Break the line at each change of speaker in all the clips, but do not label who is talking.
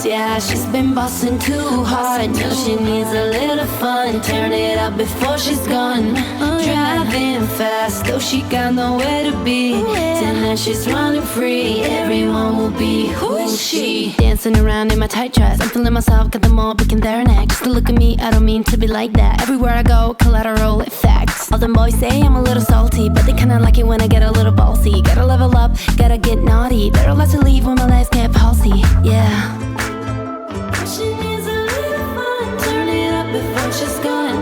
Yeah, she's been bossing too hard. Now she needs a little fun. Turn it up before she's gone. Driving fast, though she got nowhere to be. Tonight she's running free. Everyone will be who is she? Dancing around in my tight dress. I'm feeling myself, got them all picking their neck. Just to look at me, I don't mean to be like that. Everywhere I go, collateral effects. All them boys say I'm a little salty, but they kinda like it when I get a little ballsy. Gotta level up, gotta get naughty. Better let to leave when my legs get palsy. Yeah. She needs a little fun. Turn it up before she's gone.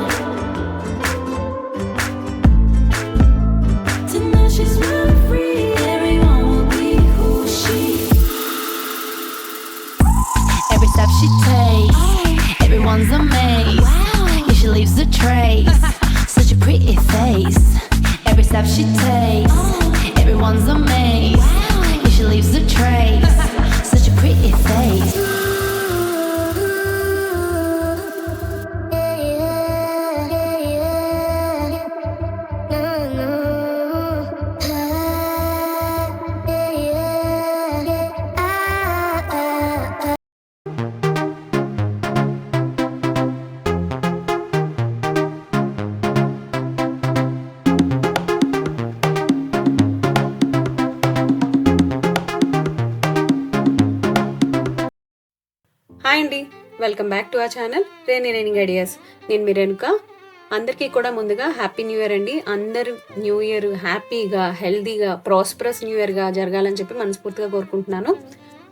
Tonight she's running free. Everyone will be who she. Every step she takes, everyone's amazed. Yeah, she leaves a trace. Such a pretty face. Every step she takes, everyone's amazed. Yeah, she leaves a trace. Such a pretty face.
Hi అండి, welcome back to our channel raining ideas. నేను మీ రేణుక. అందరికీ కూడా ముందుగా happy new year అండి. అందరూ new year హ్యాపీగా, హెల్దీగా, ప్రాస్పరస్ న్యూ ఇయర్గా జరగాలని చెప్పి మనస్ఫూర్తిగా కోరుకుంటున్నాను.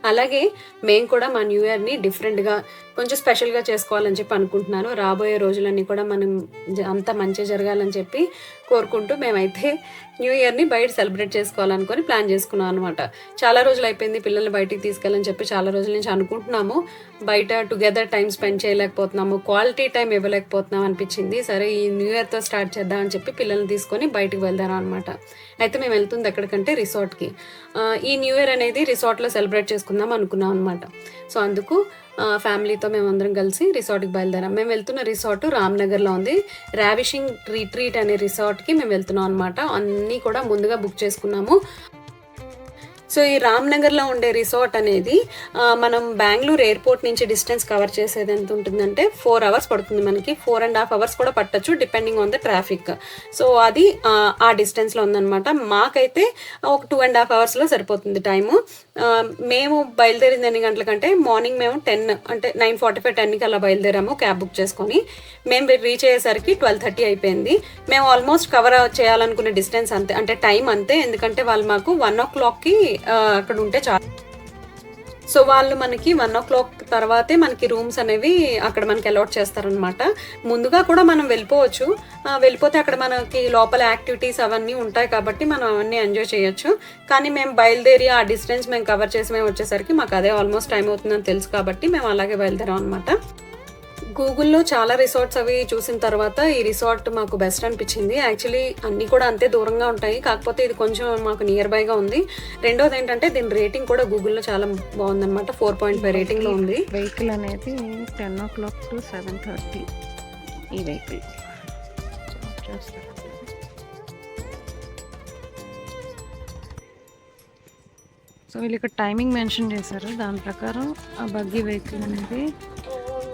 అలాగే మేము కూడా మా న్యూ ఇయర్ని డిఫరెంట్గా, కొంచెం స్పెషల్గా చేసుకోవాలని చెప్పి అనుకుంటున్నాను. రాబోయే రోజులన్నీ కూడా మనం అంతా మంచిగా జరగాలని చెప్పి కోరుకుంటూ మేమైతే న్యూ ఇయర్ని బయట సెలబ్రేట్ చేసుకోవాలనుకొని ప్లాన్ చేసుకున్నాం అనమాట. చాలా రోజులు అయిపోయింది పిల్లల్ని బయటికి తీసుకెళ్ళని చెప్పి చాలా రోజుల నుంచి అనుకుంటున్నాము. బయట టుగెదర్ టైం స్పెండ్ చేయలేకపోతున్నాము, క్వాలిటీ టైం ఇవ్వలేకపోతున్నాం అనిపించింది. సరే ఈ న్యూ ఇయర్తో స్టార్ట్ చేద్దాం అని చెప్పి పిల్లల్ని తీసుకొని బయటకు వెళ్దాం అనమాట. అయితే మేము వెళ్తుంది ఎక్కడికంటే రిసార్ట్కి. ఈ న్యూ ఇయర్ అనేది రిసార్ట్లో సెలబ్రేట్ చేసుకుందాం అనుకున్నాం అనమాట. సో అందుకు ఫ్యామిలీతో మేమందరం కలిసి రిసార్ట్కి బయలుదేరాం. మేము వెళ్తున్న రిసార్ట్ రామ్నగర్లో ఉంది. రావిషింగ్ రిట్రీట్ అనే రిసార్ట్కి మేము వెళ్తున్నాం అనమాట. అన్నీ కూడా ముందుగా బుక్ చేసుకున్నాము. సో ఈ రామ్నగర్లో ఉండే రిసార్ట్ అనేది మనం బెంగళూరు ఎయిర్పోర్ట్ నుంచి డిస్టెన్స్ కవర్ చేసేది ఎంత ఉంటుందంటే 4 hours పడుతుంది. మనకి 4.5 hours కూడా పట్టచ్చు depending on the traffic. So అది ఆ డిస్టెన్స్లో ఉందన్నమాట. మాకైతే ఒక 2.5 hours సరిపోతుంది టైము. మేము బయలుదేరింది ఎన్ని గంటలకంటే మార్నింగ్ మేము 9:45 10కి అలా బయలుదేరాము క్యాబ్ బుక్ చేసుకొని. మేము రీచ్ అయ్యేసరికి 12:30 అయిపోయింది. మేము ఆల్మోస్ట్ కవర్ చేయాలనుకునే డిస్టెన్స్ అంతే, అంటే టైం అంతే. ఎందుకంటే వాళ్ళు మాకు 1 o'clockకి అక్కడ ఉంటే చాలు. సో వాళ్ళు మనకి 1 o'clock తర్వాతే మనకి రూమ్స్ అనేవి అక్కడ మనకి అలాట్ చేస్తారనమాట. ముందుగా కూడా మనం వెళ్ళిపోవచ్చు. వెళ్ళిపోతే అక్కడ మనకి లోపల యాక్టివిటీస్ అవన్నీ ఉంటాయి కాబట్టి మనం అవన్నీ ఎంజాయ్ చేయొచ్చు. కానీ మేము బయలుదేరి ఆ డిస్టెన్స్ మేము కవర్ చేసి మేము వచ్చేసరికి మాకు అదే ఆల్మోస్ట్ టైం అవుతుందని తెలుసు కాబట్టి మేము అలాగే బయలుదేరాం అనమాట. గూగుల్లో చాలా రిసార్ట్స్ అవి చూసిన తర్వాత ఈ రిసార్ట్ మాకు బెస్ట్ అనిపించింది. యాక్చువల్లీ అన్నీ కూడా అంతే దూరంగా ఉంటాయి, కాకపోతే ఇది కొంచెం మాకు నియర్ బైగా ఉంది. రెండోది ఏంటంటే దీని రేటింగ్ కూడా గూగుల్లో చాలా బాగుందన్నమాట. 4.5 రేటింగ్లో ఉంది.
వెహికల్ అనేది 10 o'clock to 7:30 ఈ వెహికల్ చేస్తారు. సో వీళ్ళు ఇక్కడ టైమింగ్ మెన్షన్ చేశారు. దాని ప్రకారం ఆ బగ్గీ వెహికల్ అనేది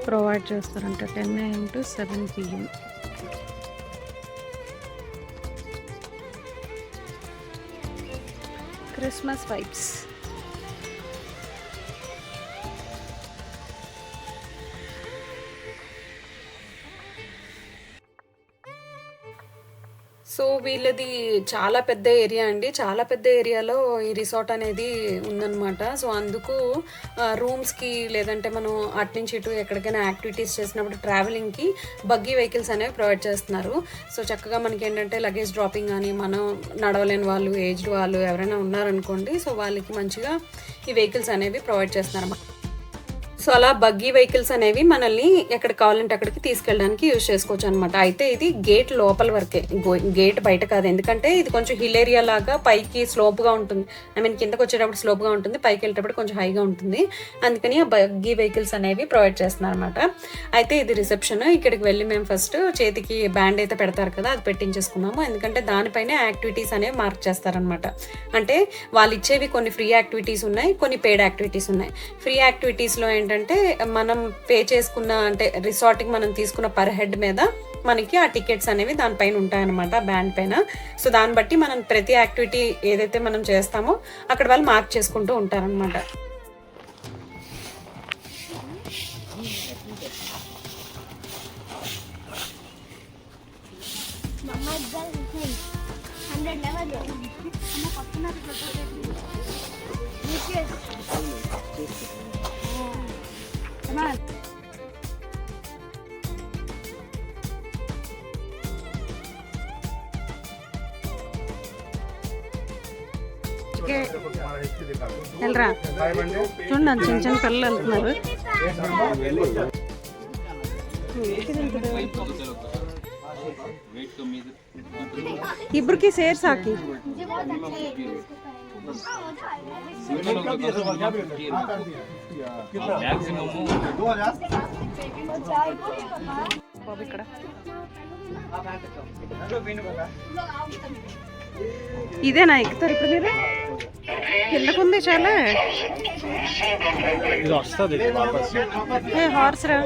ప్రొవైడ్ చేస్తారంట 10 AM to 7 PM. Christmas vibes.
So వీళ్ళది చాలా పెద్ద ఏరియా అండి. చాలా పెద్ద ఏరియాలో ఈ రిసార్ట్ అనేది ఉందన్నమాట. సో అందుకు రూమ్స్కి లేదంటే మనం అటు నుంచి ఇటు ఎక్కడికైనా యాక్టివిటీస్ చేసినప్పుడు ట్రావెలింగ్కి బగ్గీ వెహికల్స్ అనేవి ప్రొవైడ్ చేస్తున్నారు. సో చక్కగా మనకి ఏంటంటే లగేజ్ డ్రాపింగ్ కానీ, మనం నడవలేని వాళ్ళు, ఏజ్డ్ వాళ్ళు ఎవరైనా ఉన్నారనుకోండి, సో వాళ్ళకి మంచిగా ఈ వెహికల్స్ అనేవి ప్రొవైడ్ చేస్తున్నారు. సో అలా బగ్గీ వెహికల్స్ అనేవి మనల్ని ఎక్కడ కావాలంటే అక్కడికి తీసుకెళ్ళడానికి యూజ్ చేసుకోవచ్చు అనమాట. అయితే ఇది గేట్ లోపల వరకే, గేట్ బయట కాదు. ఎందుకంటే ఇది కొంచెం హిల్ ఏరియా లాగా పైకి స్లోప్గా ఉంటుంది. కిందకు వచ్చేటప్పుడు స్లోప్గా ఉంటుంది, పైకి వెళ్ళేటప్పుడు కొంచెం హైగా ఉంటుంది. అందుకని ఆ బగ్గీ వెహికల్స్ అనేవి ప్రొవైడ్ చేస్తున్నారు అనమాట. అయితే ఇది రిసెప్షన్. ఇక్కడికి వెళ్ళి మేము ఫస్ట్ చేతికి బ్యాండ్ అయితే పెడతారు కదా, అది పెట్టించేసుకున్నాము. ఎందుకంటే దానిపైన యాక్టివిటీస్ అనేవి మార్క్ చేస్తారనమాట. అంటే వాళ్ళు ఇచ్చేవి కొన్ని ఫ్రీ యాక్టివిటీస్ ఉన్నాయి, కొన్ని పెయిడ్ యాక్టివిటీస్ ఉన్నాయి. ఫ్రీ యాక్టివిటీస్లో ఏంటంటే ఏంటంటే మనం పే చేసుకున్న అంటే రిసార్ట్కి మనం తీసుకున్న పర్ హెడ్ మీద మనకి ఆ టికెట్స్ అనేవి దానిపైన ఉంటాయన్నమాట, బ్యాండ్ పైన. సో దాన్ని బట్టి మనం ప్రతి యాక్టివిటీ ఏదైతే మనం చేస్తామో అక్కడ వాళ్ళు మార్క్ చేసుకుంటూ ఉంటారనమాట. వెళ్ళరా చూడండి, చిన్న చిన్న పిల్లలు వెళ్తున్నారు. इब्र की शेर साकी ఇదేనా ఎక్కుతారు ఇప్పుడు మీరు? కిందకుంది చాలా హార్స్ రా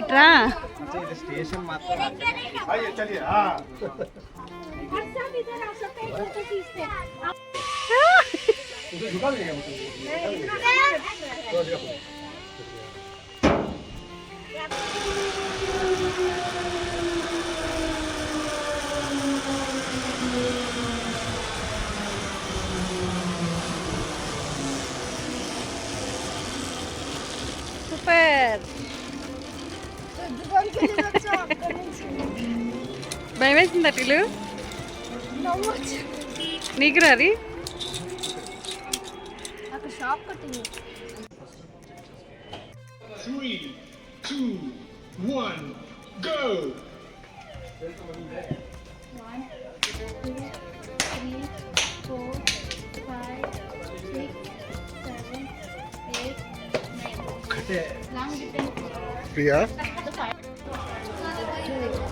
ఇట్రా సూపర్. భయం వేసిందా టీలు? నీకు రాది?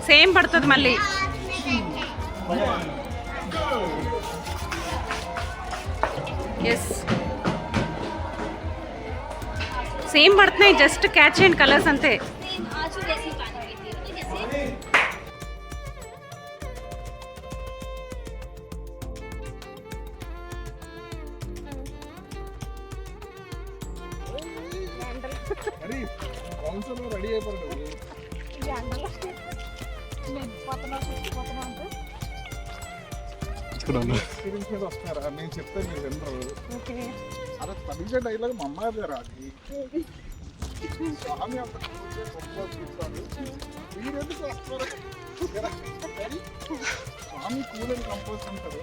సేమ్ పడుతుంది మళ్ళీ. ఎస్ సేమ్ పడుతున్నాయి, జస్ట్ క్యాచ్ అండ్ కలర్స్ అంతే.
రెడీ అయిపోతుంది. వస్తున్నారా? నేను చెప్తే మీరు వినరు. అరే పదించే డైలాగ్ మా అమ్మాయి దగ్గర అది స్వామి అంత మీరు ఎందుకు వస్తారు? స్వామి కూలని కంపోజ్ అంటారు.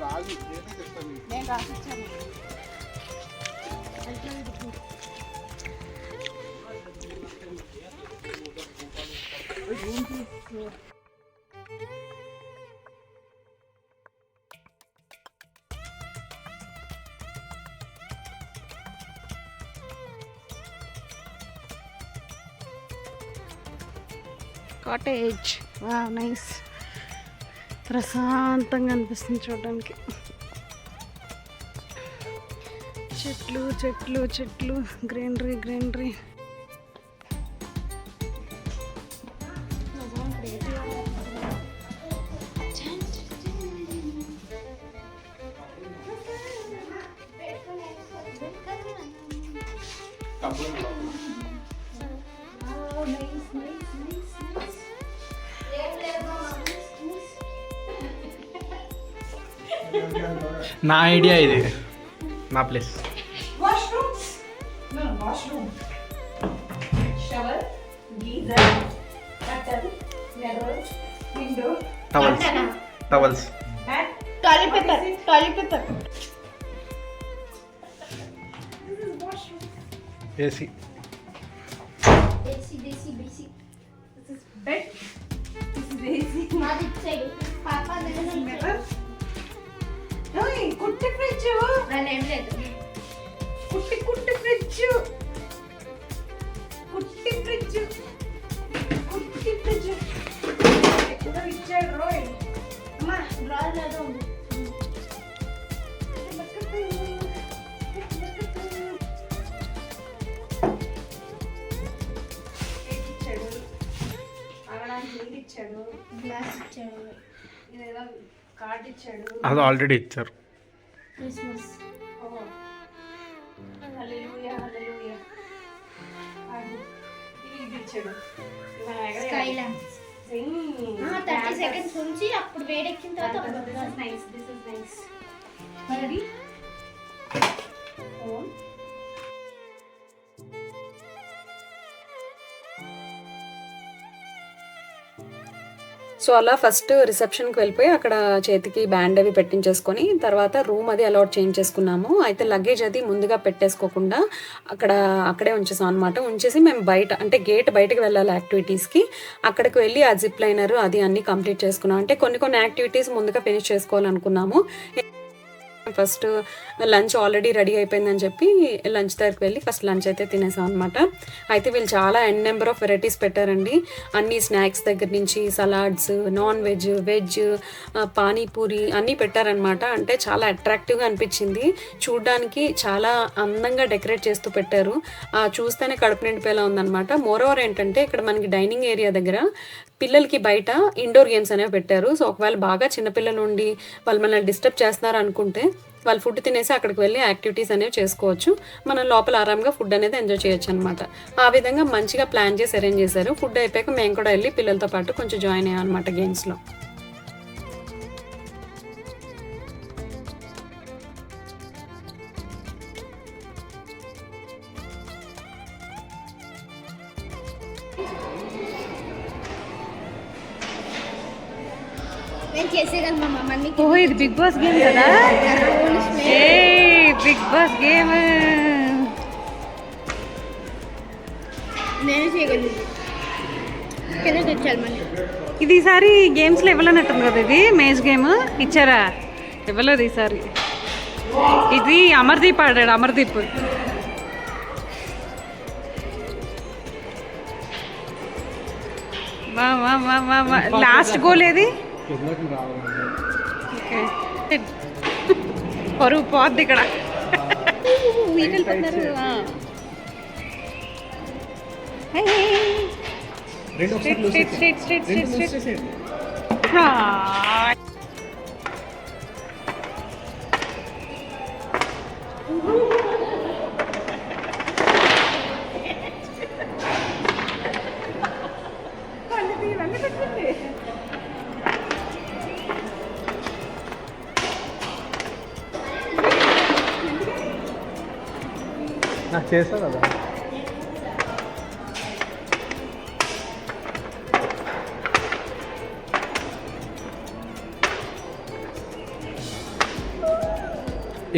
రాజు నేనే చెప్తాను.
కాటేజ్ వావ్ నైస్, ప్రశాంతంగా అనిపిస్తుంది చూడడానికి. చెట్లు చెట్లు చెట్లు, గ్రీనరీ గ్రీనరీ.
నా ఐడియా ఇది, నా place.
Washrooms? No, washroom. Shower, geyser, curtain, mirror, window.
Towels towels
And
Toilet paper. Toilet paper.
this is washroom.
AC.
Desi, desi, basic.
This is bed. This is AC.
Mother side. Papa
This is
name
mirror. Hey, kutti fridge.
లేదు.
Kutti fridge. Kutti fridge. Kutti fridge. ఎక్కడ ఇచ్చాడు రోయ్? అమ్మా
glass ఇచ్చాడు.
ఇదేదో card ఇచ్చాడు.
అది already ఇచ్చారు.
Christmas.
హల్లెలూయా హల్లెలూయా. ఇది ఇచ్చాడు.
Sky lamps. 30 సెకండ్స్ ఉంచి అప్పుడు వేడెక్కిన తర్వాత అప్పుడు
nice. This is nice. Ready? Own. So అలా ఫస్ట్ రిసెప్షన్కి వెళ్ళిపోయి అక్కడ చేతికి బ్యాండ్ అవి పెట్టించేసుకొని తర్వాత రూమ్ అది అలాట్ చేంజ్ చేసుకున్నాము. అయితే లగేజ్ అది ముందుగా పెట్టేసుకోకుండా అక్కడే ఉంచేసాం అనమాట. ఉంచేసి మేము బయట అంటే గేట్ బయటకు వెళ్ళాలి యాక్టివిటీస్కి. అక్కడికి వెళ్ళి ఆ జిప్ లైనర్ అది అన్నీ కంప్లీట్ చేసుకున్నాం. అంటే కొన్ని యాక్టివిటీస్ ముందుగా ఫినిష్ చేసుకోవాలనుకున్నాము. ఫస్ట్ లంచ్ ఆల్రెడీ రెడీ అయిపోయిందని చెప్పి లంచ్ దగ్గరికి వెళ్ళి ఫస్ట్ లంచ్ అయితే తినేసాం అనమాట. అయితే వీళ్ళు చాలా నెంబర్ ఆఫ్ వెరైటీస్ పెట్టారండి. అన్ని స్నాక్స్ దగ్గర నుంచి salads, non veg, veg, panipuri అన్నీ పెట్టారనమాట. అంటే చాలా అట్రాక్టివ్గా అనిపించింది. చూడ్డానికి చాలా అందంగా డెకరేట్ చేస్తూ పెట్టారు. చూస్తేనే కడుపు నిండిపోయేలా ఉందన్నమాట. మోరోవర్ ఏంటంటే ఇక్కడ మనకి డైనింగ్ ఏరియా దగ్గర పిల్లలకి బయట ఇండోర్ గేమ్స్ అనేవి పెట్టారు. సో ఒకవేళ బాగా చిన్నపిల్లలు ఉండి వాళ్ళు మనల్ని డిస్టర్బ్ చేస్తున్నారు అనుకుంటే వాళ్ళు ఫుడ్ తినేసి అక్కడికి వెళ్ళి యాక్టివిటీస్ అనేవి చేసుకోవచ్చు. మనం లోపల ఆరాంగా ఫుడ్ అనేది ఎంజాయ్ చేయొచ్చు అనమాట. ఆ విధంగా మంచిగా ప్లాన్ చేసి అరేంజ్ చేశారు. ఫుడ్ అయిపోయాక మేము కూడా వెళ్ళి పిల్లలతో పాటు కొంచెం జాయిన్ అయ్యాం అనమాట గేమ్స్లో.
నేను చేసేదాన్ని మా మమ్మీ.
ఓహో ఇది బిగ్ బాస్ గేమ్ కదా. బిగ్ బాస్ గేమ్
నేను చేయగలను. కింద తెచ్చాలి మళ్ళీ.
ఇది ఈసారి గేమ్స్లో ఇవ్వలేనట్టుంది కదా. ఇది మేజ్ గేమ్ ఇచ్చారా? ఇవ్వలేదు ఈసారి. ఇది అమర్దీప్ ఆడాడు. అమర్దీప్ లాస్ట్ గోల్ ఏది? పరువు పోద్ది ఇక్కడ.
నాకు చేస్తా కదా.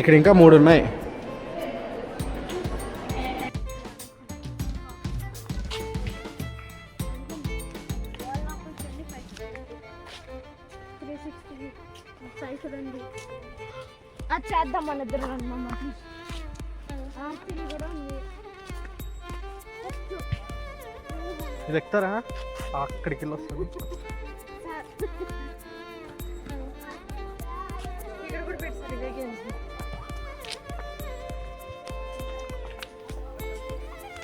ఇక్కడ ఇంకా 3 ఉన్నాయి.
అది చేద్దాం మన ఇద్దరు అన్నమాట.
ఇది ఎక్కుతారా? అక్కడికి వెళ్ళి వస్తుంది.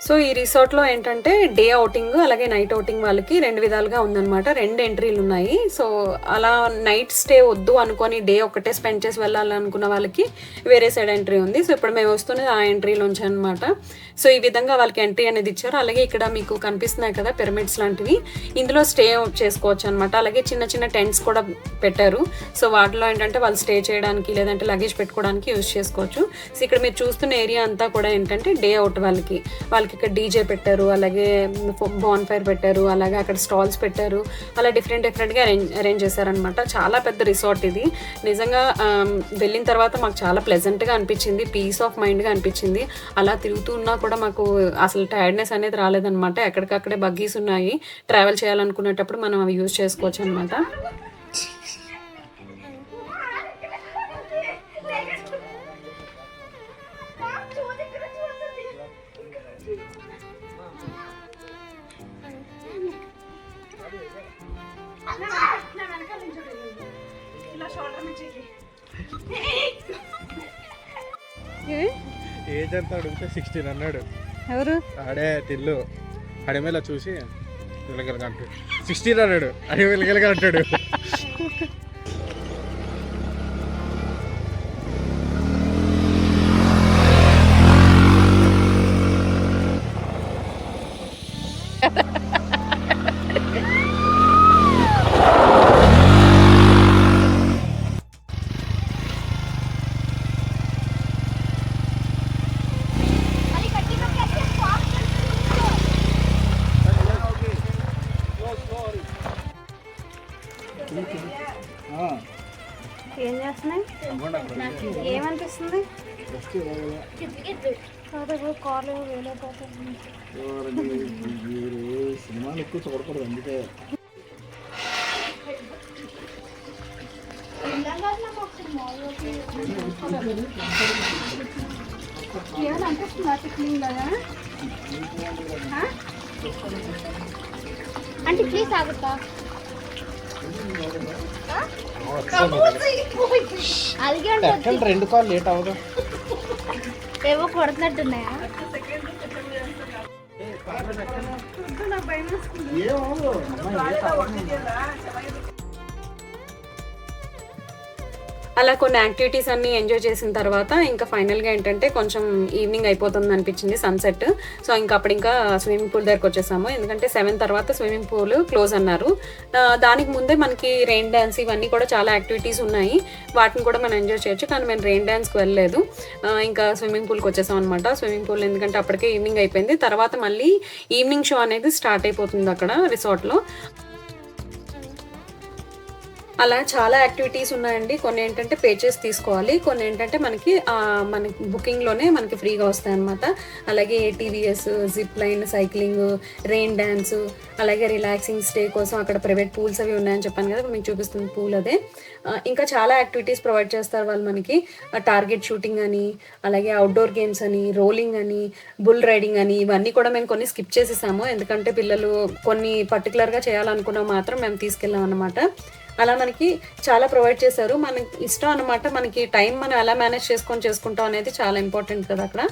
సో ఈ రిసార్ట్లో ఏంటంటే డే అవుటింగ్ అలాగే నైట్ అవుటింగ్ వాళ్ళకి 2 విధాలుగా ఉందన్నమాట. 2 ఎంట్రీలు ఉన్నాయి. సో అలా నైట్ స్టే వద్దు అనుకొని డే ఒక్కటే స్పెండ్ చేసి వెళ్ళాలనుకున్న వాళ్ళకి వేరే సైడ్ ఎంట్రీ ఉంది. సో ఇప్పుడు మేము వస్తున్నది ఆ ఎంట్రీలోంచి అనమాట. సో ఈ విధంగా వాళ్ళకి ఎంట్రీ అనేది ఇచ్చారు. అలాగే ఇక్కడ మీకు కనిపిస్తున్నాయి కదా పిరమిడ్స్ లాంటివి, ఇందులో స్టే చేసుకోవచ్చు అనమాట. అలాగే చిన్న చిన్న టెంట్స్ కూడా పెట్టారు. సో వాటిలో ఏంటంటే వాళ్ళు స్టే చేయడానికి లేదంటే లగేజ్ పెట్టుకోవడానికి యూజ్ చేసుకోవచ్చు. సో ఇక్కడ మీరు చూస్తున్న ఏరియా అంతా కూడా ఏంటంటే డే అవుట్ వాళ్ళకి ఇక్కడ డీజే పెట్టారు, అలాగే బాన్ ఫైర్ పెట్టారు, అలాగే అక్కడ స్టాల్స్ పెట్టారు. అలా డిఫరెంట్గా అరేంజ్ చేశారనమాట. చాలా పెద్ద రిసార్ట్ ఇది. నిజంగా వెళ్ళిన తర్వాత మాకు చాలా ప్లెజెంట్గా అనిపించింది, పీస్ ఆఫ్ మైండ్గా అనిపించింది. అలా తిరుగుతున్నా కూడా మాకు అసలు టైర్డ్నెస్ అనేది రాలేదనమాట. ఎక్కడికక్కడే బగ్గీస్ ఉన్నాయి, ట్రావెల్ చేయాలనుకునేటప్పుడు మనం అవి యూజ్ చేసుకోవచ్చు అనమాట.
ఏజ్ ఎంత అడిగితే 16 అన్నాడు.
ఎవరు?
ఆడే తిల్లు అడిమేలా చూసి వెళ్ళగలగా అంటాడు 16 అన్నాడు అయ్యో వెళ్ళగలగా అంటాడు
ఏం చేస్తున్నాయి? ఏమనిపిస్తుంది?
సినిమాలు ఎక్కువ చూడకూడదు అందుకే
ఏమనిపిస్తుందా క్లీన్ లాగా?
అంటే ప్లీజ్ ఆగుతా అలాగే ఉంటుంది
2 కాల్ లేట్ అవ్వదు
ఏవో కొడుతున్నట్టున్నాయా
అలా కొన్ని యాక్టివిటీస్ అన్ని ఎంజాయ్ చేసిన తర్వాత ఇంకా ఫైనల్గా ఏంటంటే కొంచెం ఈవినింగ్ అయిపోతుంది అనిపించింది సన్సెట్. సో ఇంకా అప్పుడు ఇంకా స్విమ్మింగ్ పూల్ దగ్గరకు వచ్చేసాము, ఎందుకంటే 7 తర్వాత స్విమ్మింగ్ పూల్ క్లోజ్ అన్నారు. దానికి ముందే మనకి రెయిన్ డ్యాన్స్ ఇవన్నీ కూడా చాలా యాక్టివిటీస్ ఉన్నాయి, వాటిని కూడా మనం ఎంజాయ్ చేయొచ్చు. కానీ మేము రెయిన్ డ్యాన్స్కి వెళ్ళలేదు, ఇంకా స్విమ్మింగ్ పూల్కి వచ్చేసాం అనమాట. స్విమ్మింగ్ పూల్ ఎందుకంటే అప్పటికే ఈవినింగ్ అయిపోయింది. తర్వాత మళ్ళీ ఈవినింగ్ షో అనేది స్టార్ట్ అయిపోతుంది అక్కడ రిసార్ట్లో. అలా చాలా యాక్టివిటీస్ ఉన్నాయండి. కొన్ని ఏంటంటే పే చేసి తీసుకోవాలి, కొన్ని ఏంటంటే మనకి బుకింగ్లోనే మనకి ఫ్రీగా వస్తాయి అనమాట. అలాగే ATVS, zip line, cycling, rain dance, అలాగే రిలాక్సింగ్ స్టే కోసం అక్కడ ప్రైవేట్ పూల్స్ అవి ఉన్నాయని చెప్పాను కదా, మీకు చూపిస్తుంది పూల్ అదే. ఇంకా చాలా యాక్టివిటీస్ ప్రొవైడ్ చేస్తారు వాళ్ళు మనకి. టార్గెట్ షూటింగ్ అని, అలాగే అవుట్డోర్ గేమ్స్ అని, రోలింగ్ అని, బుల్ రైడింగ్ అని, ఇవన్నీ కూడా మేము కొన్ని స్కిప్ చేసేసాము, ఎందుకంటే పిల్లలు కొన్ని పర్టికులర్గా చేయాలనుకున్నాం మాత్రం మేము తీసుకెళ్ళాం అనమాట. అలా మనకి చాలా ప్రొవైడ్ చేశారు, మనకి ఇష్టం అనమాట. మనకి టైం మనం ఎలా మేనేజ్ చేసుకుంటాం అనేది చాలా ఇంపార్టెంట్ కదా అక్కడ.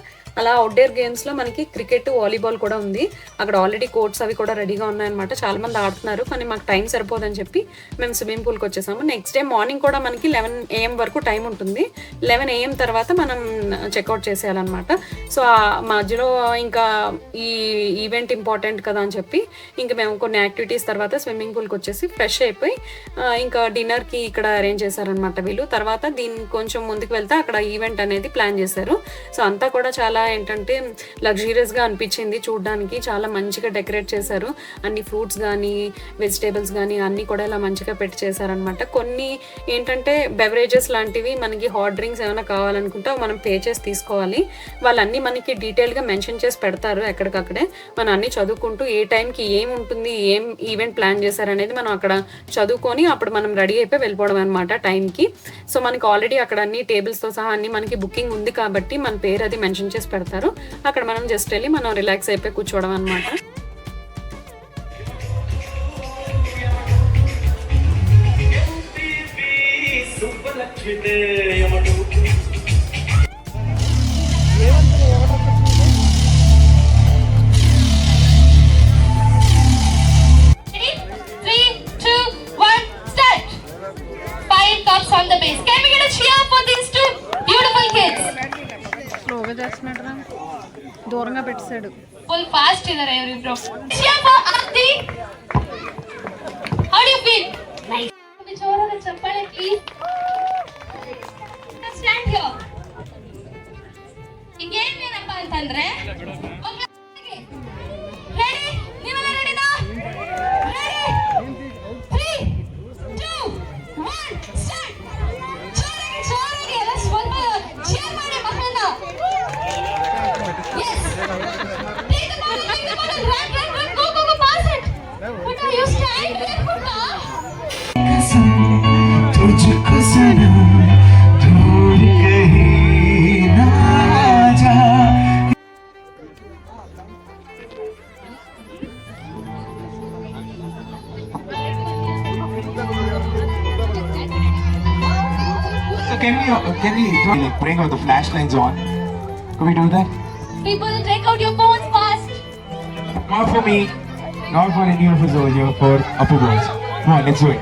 అలా అవుట్డోర్ గేమ్స్లో మనకి క్రికెట్, వాలీబాల్ కూడా ఉంది అక్కడ. ఆల్రెడీ కోర్ట్స్ అవి కూడా రెడీగా ఉన్నాయన్నమాట, చాలా మంది ఆడుతున్నారు. కానీ మాకు టైం సరిపోదని చెప్పి మేము స్విమ్మింగ్ పూల్కి వచ్చేసాము. నెక్స్ట్ డే మార్నింగ్ కూడా మనకి 11 AM వరకు టైం ఉంటుంది. 11 AM తర్వాత మనం చెక్అవుట్ చేసేయాలన్నమాట. సో ఆ మధ్యలో ఇంకా ఈ ఈవెంట్ ఇంపార్టెంట్ కదా అని చెప్పి ఇంకా మేము కొన్ని యాక్టివిటీస్ తర్వాత స్విమ్మింగ్ పూల్కి వచ్చేసి ఫ్రెష్ అయిపోయి ఇంకా డిన్నర్కి ఇక్కడ అరేంజ్ చేశారనమాట వీళ్ళు. తర్వాత దీన్ని కొంచెం ముందుకు వెళ్తే అక్కడ ఈవెంట్ అనేది ప్లాన్ చేశారు. సో అంతా కూడా చాలా ఏంటంటే లగ్జరీస్గా అనిపించింది చూడడానికి, చాలా మంచిగా డెకరేట్ చేశారు. అన్ని ఫ్రూట్స్ కానీ వెజిటేబుల్స్ కానీ అన్నీ కూడా ఇలా మంచిగా పెట్టి చేశారనమాట. కొన్ని ఏంటంటే బెవరేజెస్ లాంటివి మనకి హాట్ డ్రింక్స్ ఏమైనా కావాలనుకుంటే మనం పే చేసి తీసుకోవాలి. వాళ్ళన్నీ మనకి డీటెయిల్గా మెన్షన్ చేసి పెడతారు ఎక్కడికక్కడే. మనం అన్నీ చదువుకుంటూ ఏ టైంకి ఏం ఉంటుంది, ఏం ఈవెంట్ ప్లాన్ చేశారనేది మనం అక్కడ చదువుకొని అప్పుడు మనం రెడీ అయిపోయి వెళ్ళిపోవడం అనమాట టైంకి. సో మనకి ఆల్రెడీ అక్కడ అన్ని టేబుల్స్తో సహా అన్ని మనకి బుకింగ్ ఉంది కాబట్టి మన పేరు అది మెన్షన్ చేసి పెడతారు. అక్కడ మనం జస్ట్ వెళ్ళి మనం రిలాక్స్ అయిపోయి కూర్చోవడం అనమాట.
on the base. Can we get a cheer for these two beautiful kids?
స్లోగా చేస్తున్నాడు రా, దూరంగా పెట్టాడు.
Full fast in the every bro. Cheer for Aarti. How do you feel? Nice. Bichora chappale please. Stand here. Again ಏನಪ್ಪ ಅಂತಂದ್ರೆ ready? ನೀವೆಲ್ಲ ready ನಾ? Ready? 3 2 1 start. ಜೋರಾಗಿ ಎಲ್ಲ ಸ್ವಲ್ಪ cheer ಮಾಡಿ ಮಕ್ಕಳನ್ನ. Yes. Take the ball, run, go, pass it. But are you stand here, Putta?
तुझको सनम दूर कहीं ना जा. So can we like bring out the flashlights on? Can we do that?
People, take out your phones fast.
Not for me. Not for any of us over here, for Upper Boys. Come on, let's do it.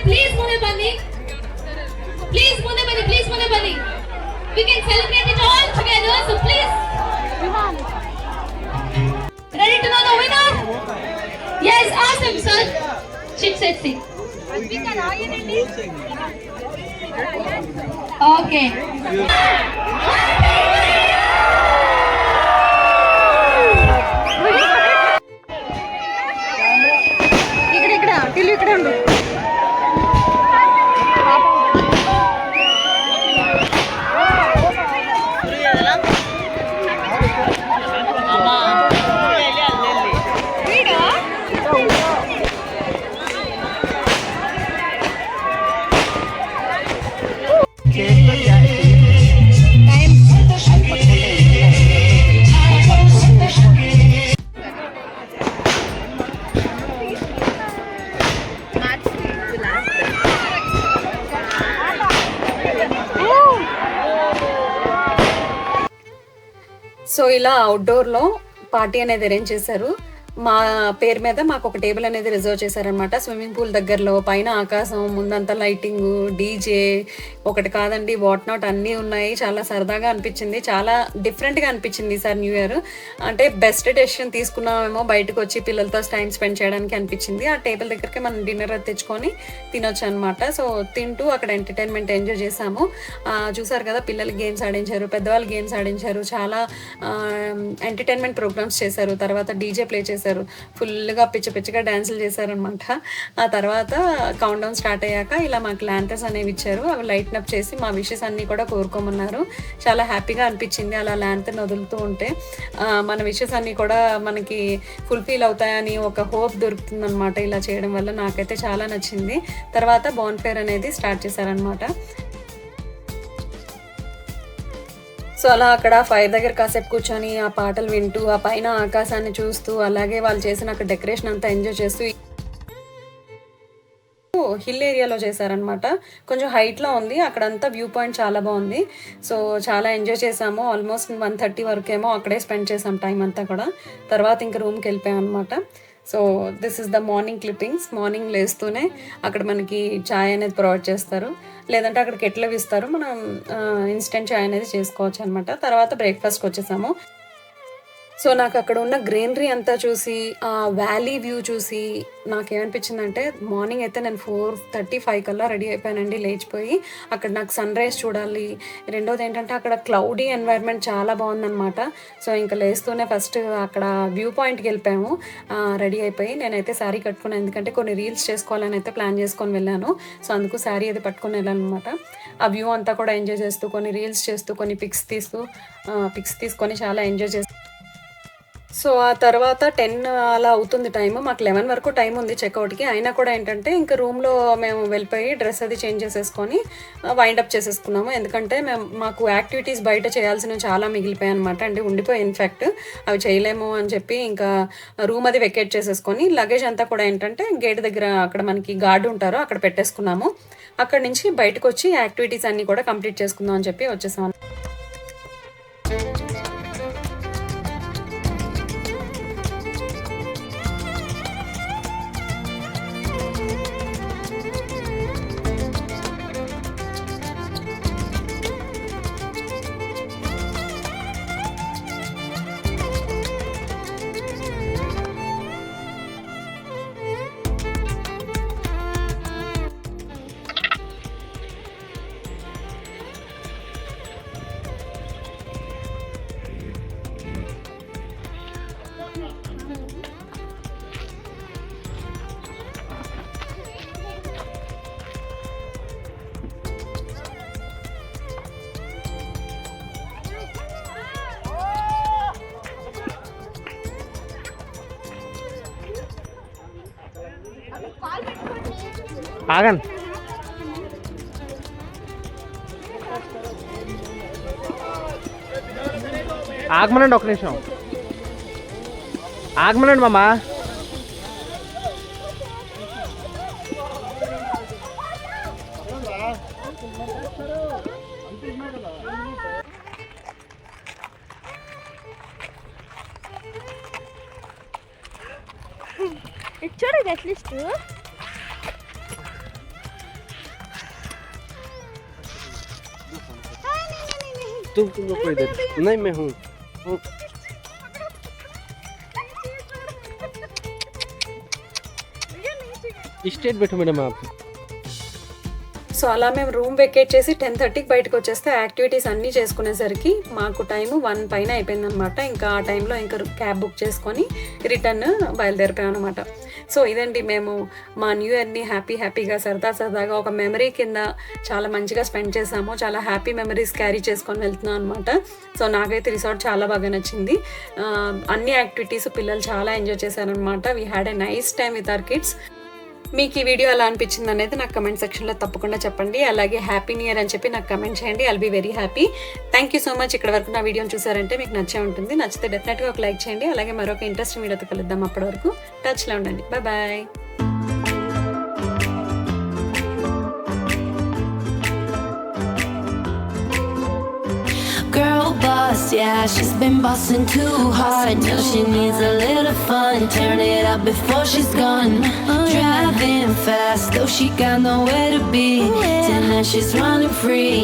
Please ಮುಂದೆ ಬನ್ನಿ. Please ಮುಂದೆ ಬನ್ನಿ. Please ಮುಂದೆ ಬನ್ನಿ. We can celebrate it all together. So please. Ready to know the winner? Yes, awesome, sir. Chip sexy. Okay.
ఇక్కడ టిల్లు ఇక్కడే ఉండు.
So ఇలా అవుట్డోర్లో పార్టీ అనేది అరేంజ్ చేశారు. మా పేరు మీద మాకు ఒక టేబుల్ అనేది రిజర్వ్ చేశారనమాట. స్విమ్మింగ్ పూల్ దగ్గరలో, పైన ఆకాశం, ముందంతా లైటింగ్, డీజే, ఒకటి కాదండి వాట్ నాట్ అన్నీ ఉన్నాయి. చాలా సరదాగా అనిపించింది, చాలా డిఫరెంట్గా అనిపించింది ఈసారి న్యూ ఇయర్. అంటే బెస్ట్ డెసిషన్ తీసుకున్నామేమో బయటకు వచ్చి పిల్లలతో టైం స్పెండ్ చేయడానికి అనిపించింది. ఆ టేబుల్ దగ్గరికి మనం డిన్నర్ అది తెచ్చుకొని తినొచ్చు అనమాట. సో తింటూ అక్కడ ఎంటర్టైన్మెంట్ ఎంజాయ్ చేసాము. చూసారు కదా, పిల్లలు గేమ్స్ ఆడించారు, పెద్దవాళ్ళు గేమ్స్ ఆడించారు, చాలా ఎంటర్టైన్మెంట్ ప్రోగ్రామ్స్ చేశారు. తర్వాత డీజే ప్లే చేశారు, ఫుల్గా పిచ్చగా డ్యాన్సులు చేశారనమాట. ఆ తర్వాత కౌంట్ డౌన్ స్టార్ట్ అయ్యాక ఇలా మాకు ల్యాంటర్స్ అనేవి ఇచ్చారు. అవి లైట్ అప్ చేసి మా విషెస్ అన్నీ కూడా కోరుకోమన్నారు. చాలా హ్యాపీగా అనిపించింది అలా ల్యాంటర్ని వదులుతూ ఉంటే. మన విషెస్ అన్నీ కూడా మనకి ఫుల్ఫిల్ అవుతాయని ఒక హోప్ దొరుకుతుంది అనమాట ఇలా చేయడం వల్ల. నాకైతే చాలా నచ్చింది. తర్వాత బాన్ఫైర్ అనేది స్టార్ట్ చేశారనమాట. సో అలా అక్కడ ఫైర్ దగ్గర కాసేపు కూర్చొని ఆ పాటలు వింటూ, ఆ పైన ఆకాశాన్ని చూస్తూ, అలాగే వాళ్ళు చేసిన అక్కడ డెకరేషన్ అంతా ఎంజాయ్ చేస్తూ, హిల్ ఏరియాలో చేశారనమాట. కొంచెం హైట్లో ఉంది, అక్కడంతా వ్యూ పాయింట్ చాలా బాగుంది. సో చాలా ఎంజాయ్ చేసాము. ఆల్మోస్ట్ 1:30 వరకేమో అక్కడే స్పెండ్ చేసాం టైం అంతా కూడా. తర్వాత ఇంకా రూమ్కి వెళ్ళిపోయాం అనమాట. So this is the morning clippings. Morning లేస్తూనే అక్కడ మనకి ఛాయ్ అనేది ప్రొవైడ్ చేస్తారు, లేదంటే అక్కడ కెట్లు ఇస్తారు, మనం ఇన్స్టెంట్ ఛాయ్ అనేది చేసుకోవచ్చు అనమాట. తర్వాత బ్రేక్ఫాస్ట్కి వచ్చేసాము. సో నాకు అక్కడ ఉన్న గ్రీనరీ అంతా చూసి, ఆ వ్యాలీ వ్యూ చూసి నాకేమనిపించిందంటే, మార్నింగ్ అయితే నేను 4:35 కల్లా రెడీ అయిపోయానండి లేచిపోయి. అక్కడ నాకు సన్ రైజ్ చూడాలి. రెండోది ఏంటంటే అక్కడ క్లౌడీ ఎన్వైర్న్మెంట్ చాలా బాగుందన్నమాట. సో ఇంకా లేస్తూనే ఫస్ట్ అక్కడ వ్యూ పాయింట్కి వెళ్ళిపోయాము రెడీ అయిపోయి. నేనైతే శారీ కట్టుకున్నాను, ఎందుకంటే కొన్ని రీల్స్ చేసుకోవాలని అయితే ప్లాన్ చేసుకొని వెళ్ళాను. సో అందుకు శారీ అది పట్టుకొని వెళ్ళాను అనమాట. ఆ వ్యూ అంతా కూడా ఎంజాయ్ చేస్తూ, కొన్ని రీల్స్ చేస్తూ, కొన్ని పిక్స్ తీసుకొని చాలా ఎంజాయ్ చేస్తూ. సో ఆ తర్వాత 10 అలా అవుతుంది టైం. మాకు 11 వరకు టైం ఉంది చెక్అవుట్కి. అయినా కూడా ఏంటంటే ఇంకా రూమ్లో మేము వెళ్ళిపోయి డ్రెస్ అది చేంజ్ చేసేసుకొని వైండప్ చేసేసుకున్నాము. ఎందుకంటే మాకు యాక్టివిటీస్ బయట చేయాల్సినవి చాలా మిగిలిపోయాయి అనమాట. అంటే ఉండిపోయి ఇన్ఫ్యాక్ట్ అవి చేయలేము అని చెప్పి ఇంకా రూమ్ అది వెకేట్ చేసేసుకొని లగేజ్ అంతా కూడా ఏంటంటే గేట్ దగ్గర అక్కడ మనకి గార్డు ఉంటారో అక్కడ పెట్టేసుకున్నాము. అక్కడ నుంచి బయటకు వచ్చి యాక్టివిటీస్ అన్నీ కూడా కంప్లీట్ చేసుకుందాం అని చెప్పి వచ్చేసాము.
ఆగండి. ఆగమనండి ఒక నిమిషం. ఆగమనండి మామ.
చూడదు అట్లీస్ట్
तुम लोग इधर नहीं, मैं हूँ. स्टेट बैठो मैडम आप.
సో అలా మేము రూమ్ వెకేట్ చేసి 10:30కి బయటకు వచ్చేస్తే యాక్టివిటీస్ అన్నీ చేసుకునేసరికి మాకు టైము 1 పైన అయిపోయిందనమాట. ఇంకా ఆ టైంలో ఇంకా క్యాబ్ బుక్ చేసుకొని రిటర్న్ బయలుదేరిపోయాం అనమాట. సో ఇదండి మేము మా న్యూ ఇయర్ని హ్యాపీగా సరదాగా ఒక మెమరీ కింద చాలా మంచిగా స్పెండ్ చేసాము. చాలా హ్యాపీ మెమరీస్ క్యారీ చేసుకొని వెళ్తున్నాం అనమాట. సో నాకైతే రిసార్ట్ చాలా బాగా నచ్చింది. అన్ని యాక్టివిటీస్ పిల్లలు చాలా ఎంజాయ్ చేశారనమాట. We had a nice time with our kids. మీకు ఈ వీడియో ఎలా అనిపించింది అనేది నాకు కమెంట్ సెక్షన్లో తప్పకుండా చెప్పండి. అలాగే హ్యాపీ న్యూ ఇయర్ అని చెప్పి నాకు కమెంట్ చేయండి. I'll be very happy. Thank you so much. ఇక్కడ వరకు నా వీడియోని చూసారంటే మీకు నచ్చే ఉంటుంది. నచ్చితే డెఫినెట్గా ఒక లైక్ చేయండి. అలాగే మరొక ఇంట్రెస్టింగ్ వీడియోతో కలుద్దాం. అప్పటి వరకు టచ్లో ఉండండి. Bye.
Girl boss, yeah, she's been bossing too hard. Now she needs a little fun. Turn it up before she's gone. Driving fast, though she got nowhere to be. Tonight she's running free.